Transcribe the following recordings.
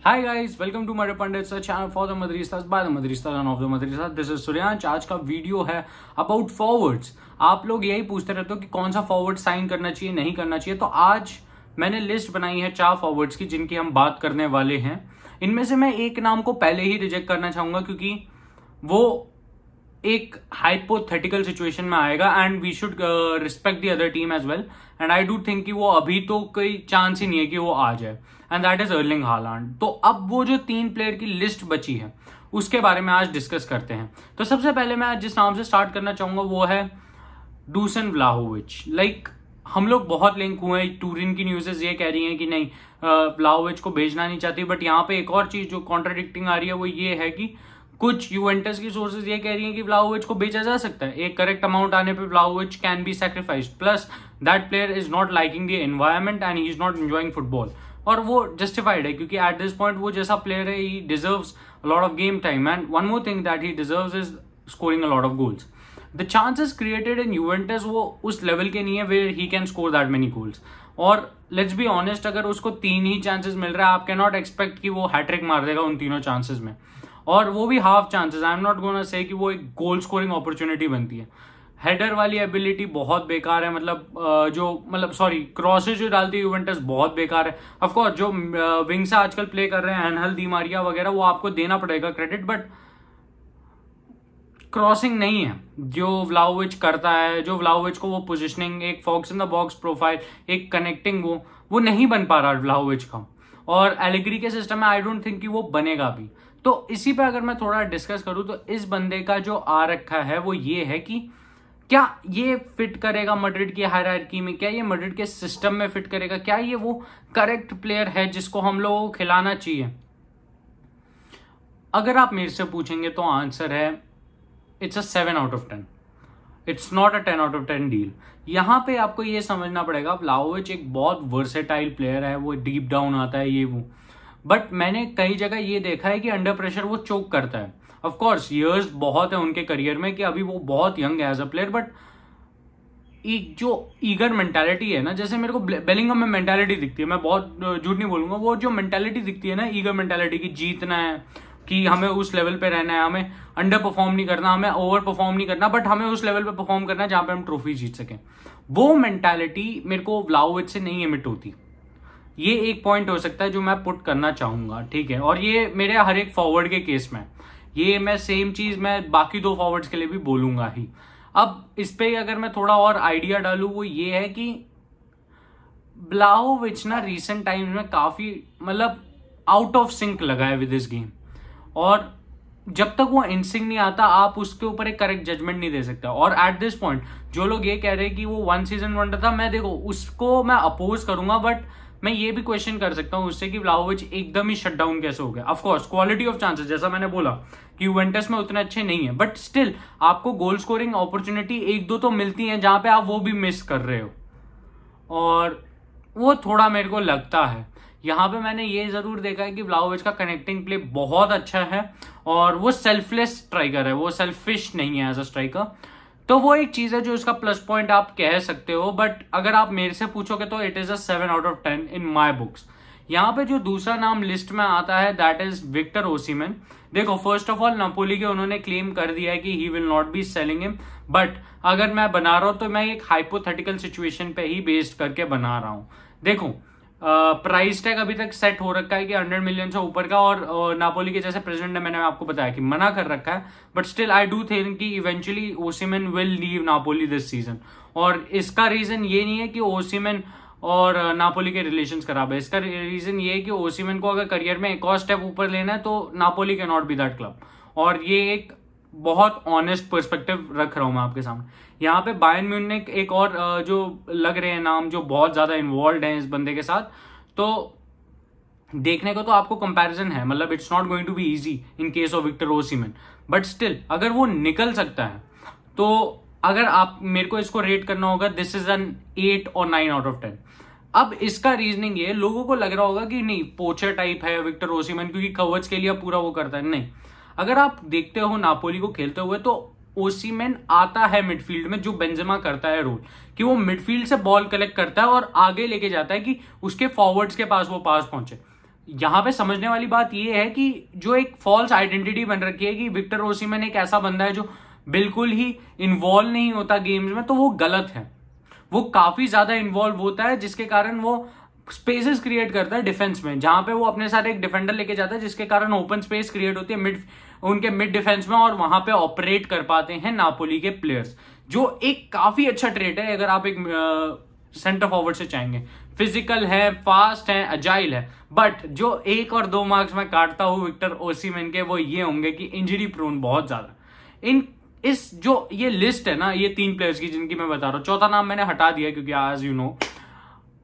Hi guys, welcome to Madrid Pundits, a channel for the Madristas by the Madristas and of the Madristas. This is Suryansh. आज का video है about forwards. आप लोग यही पूछते रहते हो कि कौन सा फॉरवर्ड साइन करना चाहिए, नहीं करना चाहिए। तो आज मैंने लिस्ट बनाई है 4 फॉरवर्ड्स की जिनकी हम बात करने वाले हैं। इनमें से मैं एक नाम को पहले ही रिजेक्ट करना चाहूंगा क्योंकि वो एक हाइपोथेटिकल सिचुएशन में आएगा and we should respect the other team as well. And I do think कि वो अभी तो कोई चांस ही नहीं है कि वो आ जाए, and that is Erling Haaland. तो अब वो जो 3 प्लेयर की लिस्ट बची है उसके बारे में आज डिस्कस करते हैं। तो सबसे पहले मैं जिस नाम से स्टार्ट करना चाहूंगा वो है डुसन व्लाहोविच। हम लोग बहुत लिंक हुए हैं। टूरिन की न्यूज़ेस ये कह रही हैं कि नहीं, व्लाहोविच को भेजना नहीं चाहती, बट यहाँ पे एक और चीज जो कॉन्ट्राडिक्टिंग आ रही है वो ये है कि कुछ यूवेंटस की सोर्सेज ये कह रही हैं कि व्लाहोविच को बेचा जा सकता है। एक करेक्ट अमाउंट आने पे Vlahovic can be sacrificed, plus that player is not liking the environment and he is not enjoying football. और वो जस्टिफाइड है क्योंकि एट दिस पॉइंट वो जैसा प्लेयर है, he deserves a lot of game time and one more thing that he deserves is scoring a lot of goals. The chances created in Juventus वो उस level के नहीं है where he can score that many goals. और let's be honest, अगर उसको 3 ही chances मिल रहा है, आप कैन नॉट एक्सपेक्ट कि वो हैट्रिक मार देगा उन तीनों चांसेस में, और वो भी half chances. I am not gonna say कि वो एक गोल स्कोरिंग अपॉर्चुनिटी बनती है। हेडर वाली एबिलिटी बहुत बेकार है, क्रॉसेज जो डालती है यूवेंटस बहुत बेकार है। ऑफ कोर्स जो विंग से आजकल प्ले कर रहे हैं एनहल डी मारिया वगैरह, वो आपको देना पड़ेगा क्रेडिट, बट क्रॉसिंग नहीं है जो व्लाहोविच करता है। जो व्लाहोविच को वो पोजिशनिंग, एक fox in the box profile, एक कनेक्टिंग, वो नहीं बन पा रहा व्लाहोविच का। और एलेग्री के सिस्टम में आई डोंट थिंक कि वो बनेगा भी। तो इसी पे अगर मैं थोड़ा डिस्कस करूं तो इस बंदे का जो आ रखा है वो ये है कि क्या ये फिट करेगा मैड्रिड की हायरार्की में, क्या ये मैड्रिड के सिस्टम में फिट करेगा, क्या ये वो करेक्ट प्लेयर है जिसको हम लोगों को खिलाना चाहिए। अगर आप मेरे से पूछेंगे तो आंसर है it's a 7 out of 10। It's not a 10 out of 10 deal. यहां पे आपको ये समझना पड़ेगा व्लाहोविच एक बहुत वर्सेटाइल प्लेयर है, वो डीप डाउन आता है ये वो, बट मैंने कई जगह ये देखा है कि अंडर प्रेशर वो चोक करता है। ऑफ कोर्स ईयर्स बहुत है उनके करियर में कि अभी वो बहुत यंग है एज अ प्लेयर, बट एक जो ईगर मेंटालिटी है ना, जैसे मेरे को बेलिंगम में मेंटालिटी दिखती है, मैं बहुत झूठ नहीं बोलूंगा, वो जो मेंटालिटी दिखती है ना ईगर मेंटालिटी की, जीतना है, कि हमें उस लेवल पे रहना है, हमें अंडर परफॉर्म नहीं करना, हमें ओवर परफॉर्म नहीं करना, बट हमें उस लेवल पे परफॉर्म करना है जहां पे हम ट्रॉफी जीत सकें। वो मेंटालिटी मेरे को व्लाहोविच से नहीं इमिट होती। ये एक पॉइंट हो सकता है जो मैं पुट करना चाहूंगा, ठीक है। और ये मेरे हर एक फॉरवर्ड के केस में, ये मैं सेम चीज मैं बाकी 2 फॉरवर्ड्स के लिए भी बोलूंगा ही। अब इस पे अगर मैं थोड़ा और आइडिया डालूं वो ये है कि व्लाहोविच ना रिसेंट टाइम्स में काफी आउट ऑफ सिंक लगा है विद दिस गेम, और जब तक वो इनसिंक नहीं आता आप उसके ऊपर एक करेक्ट जजमेंट नहीं दे सकता। और एट दिस पॉइंट जो लोग ये कह रहे हैं कि वो 1 सीजन वंडर था, मैं देखो उसको मैं अपोज करूंगा, बट मैं ये भी क्वेश्चन कर सकता हूं उससे कि व्लाहोविच एकदम ही शटडाउन कैसे हो गया। Of course quality of chances, जैसा मैंने बोला कि यूवेंटस में उतने अच्छे नहीं है, बट स्टिल आपको गोल स्कोरिंग अपॉर्चुनिटी 1-2 तो मिलती है जहां पे आप वो भी मिस कर रहे हो, और वो थोड़ा मेरे को लगता है। यहाँ पे मैंने ये जरूर देखा है कि व्लाहोविच का कनेक्टिंग प्ले बहुत अच्छा है और वो सेल्फलेस स्ट्राइकर है, वो सेल्फिश नहीं है एज अ स्ट्राइकर। तो वो एक चीज है जो इसका प्लस पॉइंट आप कह सकते हो, बट अगर आप मेरे से पूछोगे तो it is a 7 out of 10 in my books. यहाँ पे जो दूसरा नाम लिस्ट में आता है दैट इज विक्टर ओसिमेन। देखो फर्स्ट ऑफ ऑल नापोली के उन्होंने क्लेम कर दिया है कि he will not be selling him, but अगर मैं बना रहा हूं तो मैं एक हाइपोथेटिकल सिचुएशन पे ही बेस्ड करके बना रहा हूं। देखो प्राइस टैग अभी तक सेट हो रखा है कि 100 मिलियन से ऊपर का, और नापोली के जैसे प्रेसिडेंट ने मैंने आपको बताया कि मना कर रखा है, but still I do think कि eventually Osimhen will leave Napoli this season. और इसका रीजन ये नहीं है कि ओसिमेन और नापोली के रिलेशंस खराब है, इसका रीजन ये है कि ओसिमेन को अगर करियर में एक और स्टेप ऊपर लेना है तो Napoli can not be that club. और ये एक बहुत ऑनेस्ट पर्सपेक्टिव रख रहा हूं मैं आपके सामने। यहाँ पे बायर्न म्यूनिख एक और जो लग रहे हैं नाम जो बहुत ज्यादा इन्वॉल्व है इस बंदे के साथ, तो देखने को तो आपको कंपैरिजन है, it's not going to be easy in case of Victor Osimhen, but still अगर वो निकल सकता है तो अगर आप मेरे को इसको रेट करना होगा, दिस इज एन 8 और 9 आउट ऑफ 10। अब इसका रीजनिंग ये, लोगों को लग रहा होगा कि नहीं पोचर टाइप है विक्टर ओसिमेन क्योंकि कवर्स के लिए पूरा वो करता है, नहीं। अगर आप देखते हो नापोली को खेलते हुए तो ओसिमेन आता है मिडफील्ड में जो बेंजेमा करता है रोल, कि वो मिडफील्ड से बॉल कलेक्ट करता है और आगे लेके जाता है कि उसके फॉरवर्ड्स के पास वो पास पहुंचे। यहाँ पे समझने वाली बात ये है कि जो एक फॉल्स आइडेंटिटी बन रखी है कि विक्टर ओसिमन एक ऐसा बंदा है जो बिल्कुल ही इन्वॉल्व नहीं होता गेम्स में, तो वो गलत है। वो काफी ज्यादा इन्वॉल्व होता है, जिसके कारण वो स्पेसेस क्रिएट करता है डिफेंस में, जहां पे वो अपने साथ एक डिफेंडर लेके जाता है, जिसके कारण ओपन स्पेस क्रिएट होती है उनके मिड डिफेंस में, और वहां पे ऑपरेट कर पाते हैं नापोली के प्लेयर्स, जो एक काफी अच्छा ट्रेट है अगर आप एक सेंटर फॉरवर्ड से चाहेंगे। फिजिकल है, फास्ट है, अजाइल है, बट जो 1 और 2 मार्क्स मैं काटता हूं विक्टर ओसिमन के, वो ये होंगे कि इंजरी प्रोन बहुत ज्यादा। इस जो ये लिस्ट है ना, ये 3 प्लेयर्स की जिनकी मैं बता रहा हूं, चौथा नाम मैंने हटा दिया क्योंकि एज यू नो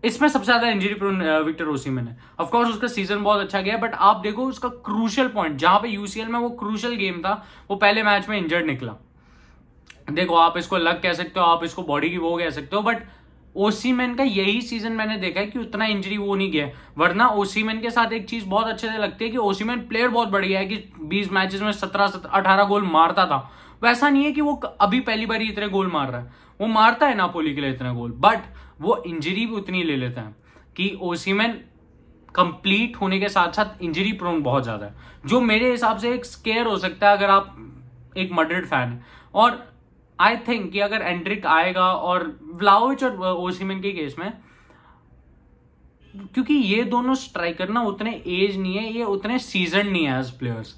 इसमें सबसे ज्यादा इंजरी प्रोन विक्टर ओसिमन है। ऑफ कोर्स उसका सीजन बहुत अच्छा गया, बट आप देखो उसका क्रूशियल पॉइंट, जहां पे यूसीएल में वो क्रूशियल गेम था, वो पहले मैच में इंजर्ड निकला। देखो आप इसको लक कह सकते हो, आप इसको बॉडी की वो कह सकते हो, बट ओसिमन का यही सीजन मैंने देखा है कि उतना इंजरी वो नहीं गया। वरना ओसिमन के साथ एक चीज बहुत अच्छे से लगती है कि ओसिमन प्लेयर बहुत बढ़िया है कि 20 मैचेस में 17-18 गोल मारता था। वैसा नहीं है कि वो अभी पहली बार इतने गोल मार रहा है, वो मारता है नापोली के लिए इतने गोल, बट वो इंजरी भी उतनी ले लेता है कि ओसिमन कंप्लीट होने के साथ साथ इंजरी प्रोन बहुत ज्यादा है, जो मेरे हिसाब से एक स्केयर हो सकता है अगर आप एक मैड्रिड फैन है। और आई थिंक कि अगर एंड्रिक आएगा, और व्लाहोविच और ओसिमन के केस में, क्योंकि ये दोनों स्ट्राइकर ना उतने एज नहीं है, ये उतने सीजन नहीं है as players,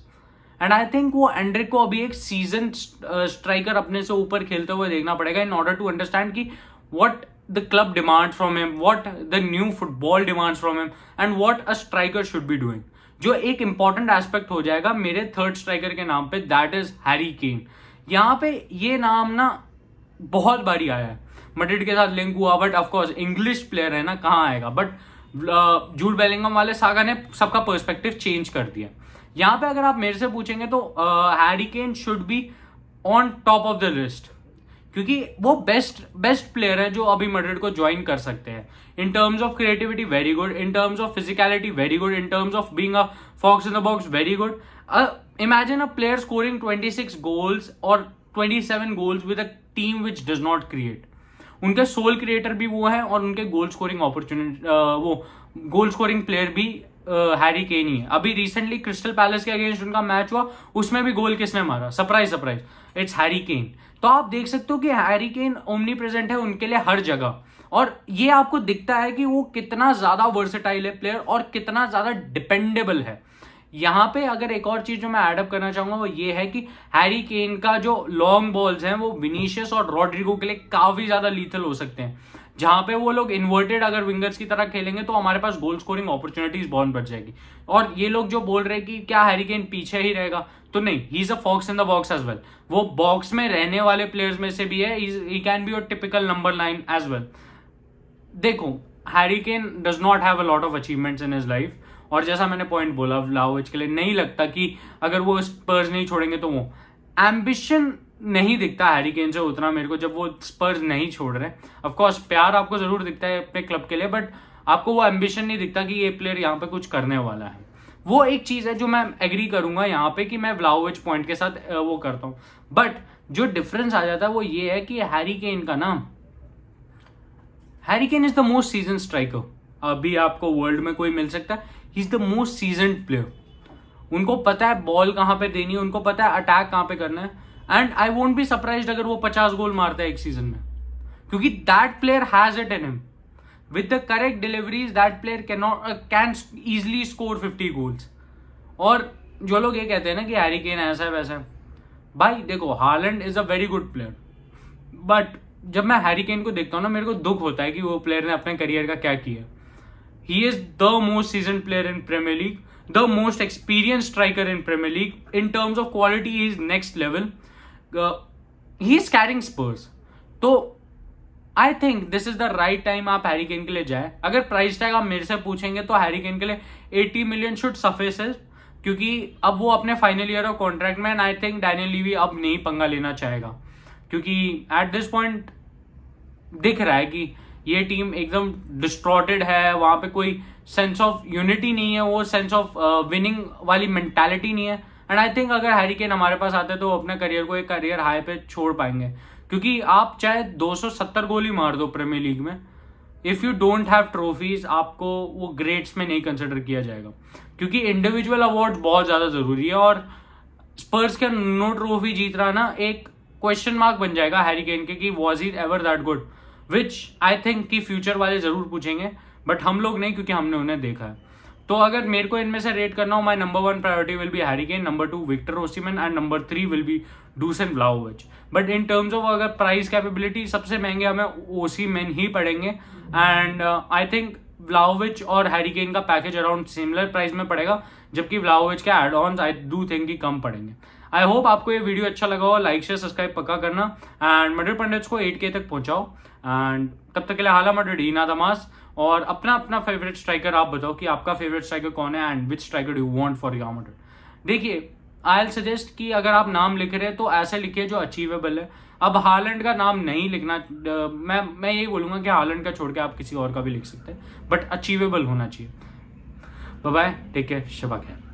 and I think वो एंड्रिक को अभी एक सीजन स्ट्राइकर अपने से ऊपर खेलते हुए देखना पड़ेगा इन ऑर्डर टू अंडरस्टैंड कि what the club demands from him, what the new football demands from him, and what a striker should be doing. जो एक इंपॉर्टेंट एस्पेक्ट हो जाएगा मेरे थर्ड स्ट्राइकर के नाम पे, दैट इज हैरी केन। यहाँ पे ये नाम ना बहुत बारी आया है, मैड्रिड के साथ लिंक हुआ, बट ऑफकोर्स इंग्लिश प्लेयर है ना, कहाँ आएगा, बट जूड बेलिंगम वाले सागा ने सबका पर्सपेक्टिव चेंज कर दिया। यहाँ पे अगर आप मेरे से पूछेंगे तो Harry Kane should be on top of the list, क्योंकि वो बेस्ट प्लेयर है जो अभी मैड्रिड को ज्वाइन कर सकते हैं। In terms of creativity very good, in terms of physicality very good, in terms of being a fox in the box very good. Imagine a player scoring 26 goals और 27 goals with a team which does not create. उनके sole creator भी वो है, और उनके goal scoring opportunity वो goal scoring player भी Harry Kane ही है। अभी रिसेंटली क्रिस्टल पैलेस के अगेंस्ट उनका मैच हुआ, उसमें भी गोल किसने मारा? Surprise, it's Harry Kane. तो आप देख सकते हो कि हैरी केन ओमनी प्रेजेंट है उनके लिए हर जगह, और ये आपको दिखता है कि वो कितना ज्यादा वर्सेटाइल है प्लेयर और कितना ज्यादा डिपेंडेबल है। यहाँ पे अगर एक और चीज जो मैं एडअप करना चाहूंगा वो ये है कि हैरी केन का जो लॉन्ग बॉल्स हैं वो विनीशियस और रॉड्रिगो के लिए काफी ज्यादा लीथल हो सकते हैं, जहां पे वो लोग इन्वर्टेड अगर विंगर्स की तरह खेलेंगे तो हमारे पास गोल स्कोरिंग अपॉर्चुनिटीज बहुत बढ़ जाएगी। और ये लोग जो बोल रहे हैं कि क्या हैरी केन पीछे ही रहेगा, तो नहीं, he is a fox in the box as well. वो बॉक्स में रहने वाले प्लेयर्स में से भी है, he can be your typical number 9 as well. देखो Harry Kane does not have a lot of achievements in his life, और जैसा मैंने पॉइंट बोला व्लाहोविच के लिए नहीं लगता कि अगर वो स्पर्स नहीं छोड़ेंगे तो वो एम्बिशन नहीं दिखता हैरी केन से उतना मेरे को, जब वो स्पर्स नहीं छोड़ रहे। ऑफ कोर्स प्यार आपको जरूर दिखता है अपने क्लब के लिए, बट आपको वो एम्बिशन नहीं दिखता कि ये प्लेयर यहाँ पे कुछ करने वाला है। वो एक चीज है जो मैं एग्री करूंगा यहाँ पे कि मैं व्लाहोविच पॉइंट के साथ वो करता हूं, बट जो डिफरेंस आ जाता है वो ये है कि हैरी केन का नाम, Harry Kane is the most season striker अभी आपको वर्ल्ड में कोई मिल सकता है। ही is the most season player. उनको पता है बॉल कहां पे देनी है, उनको पता है अटैक कहां पे करना है, and I won't be surprised अगर वो 50 गोल मारता है एक सीजन में, क्योंकि that player has it in him. With the correct deliveries, that player can easily score 50 goals. और जो लोग ये कहते हैं ना कि हैरी केन ऐसा है वैसा है, भाई देखो Holland is a very good player, but जब मैं हैरी केन को देखता हूँ ना मेरे को दुख होता है कि वो प्लेयर ने अपने करियर का क्या किया। He is the most season player in Premier League, the most experience striker in Premier League. In terms of quality he is next level, he is carrying Spurs. तो I think this is the right time आप Harry Kane के लिए जाए। अगर price tag आप मेरे से पूछेंगे तो हैरी केन के लिए 80 मिलियन शुड सफिस है, क्योंकि अब वो अपने फाइनल ईयर ऑफ कॉन्ट्रैक्ट में, एंड आई थिंक डैनियल लीवी अब नहीं पंगा लेना चाहेगा, क्योंकि एट दिस पॉइंट दिख रहा है कि ये टीम एकदम डिस्ट्रॉटेड है, वहां पे कोई सेंस ऑफ यूनिटी नहीं है, वो सेंस ऑफ विनिंग वाली मेंटालिटी नहीं है। एंड आई थिंक अगर हैरी केन हमारे पास आते तो अपने करियर को एक करियर हाई पे छोड़ पाएंगे, क्योंकि आप चाहे 270 गोल ही मार दो प्रीमियर लीग में, if you don't have trophies आपको वो ग्रेड्स में नहीं कंसिडर किया जाएगा, क्योंकि इंडिविजुअल अवार्ड बहुत ज्यादा जरूरी है। और स्पर्स का नो ट्रॉफी जीत रहा ना एक क्वेश्चन मार्क बन जाएगा हैरी केन के कि was he ever that good, which I think कि फ्यूचर वाले जरूर पूछेंगे, बट हम लोग नहीं, क्योंकि हमने उन्हें देखा है। तो अगर मेरे को इनमें से रेट करना हो, my number 1 priority will be Harry Kane, number 2 Victor Osimhen and number 3 will be Dusan Vlahovic. But in terms of अगर प्राइस कैपेबिलिटी सबसे महंगे हमें ओसिमन ही पड़ेंगे, एंड आई थिंक व्लाहोविच और हैरी केन का पैकेज अराउंड सिमिलर प्राइस में पड़ेगा, जबकि व्लाहोविच के add ons I do think कि कम पड़ेंगे। आई होप आपको ये वीडियो अच्छा लगा हो, लाइक शेयर सब्सक्राइब पक्का करना, एंड मैड्रिड पंडित्स को 8K तक पहुंचाओ। एंड तब तक के लिए हाला मैड्रिड ईना दमास, और अपना अपना फेवरेट स्ट्राइकर आप बताओ कि आपका फेवरेट स्ट्राइकर कौन है and which striker you want for real Madrid. देखिए आई विल सजेस्ट कि अगर आप नाम लिख रहे हैं तो ऐसे लिखिए जो अचीवेबल है। अब हालैंड का नाम नहीं लिखना, मैं यही बोलूंगा कि हालैंड का छोड़ के आप किसी और का भी लिख सकते हैं, बट अचीवेबल होना चाहिए। Bye bye, take care, Shaba खैर।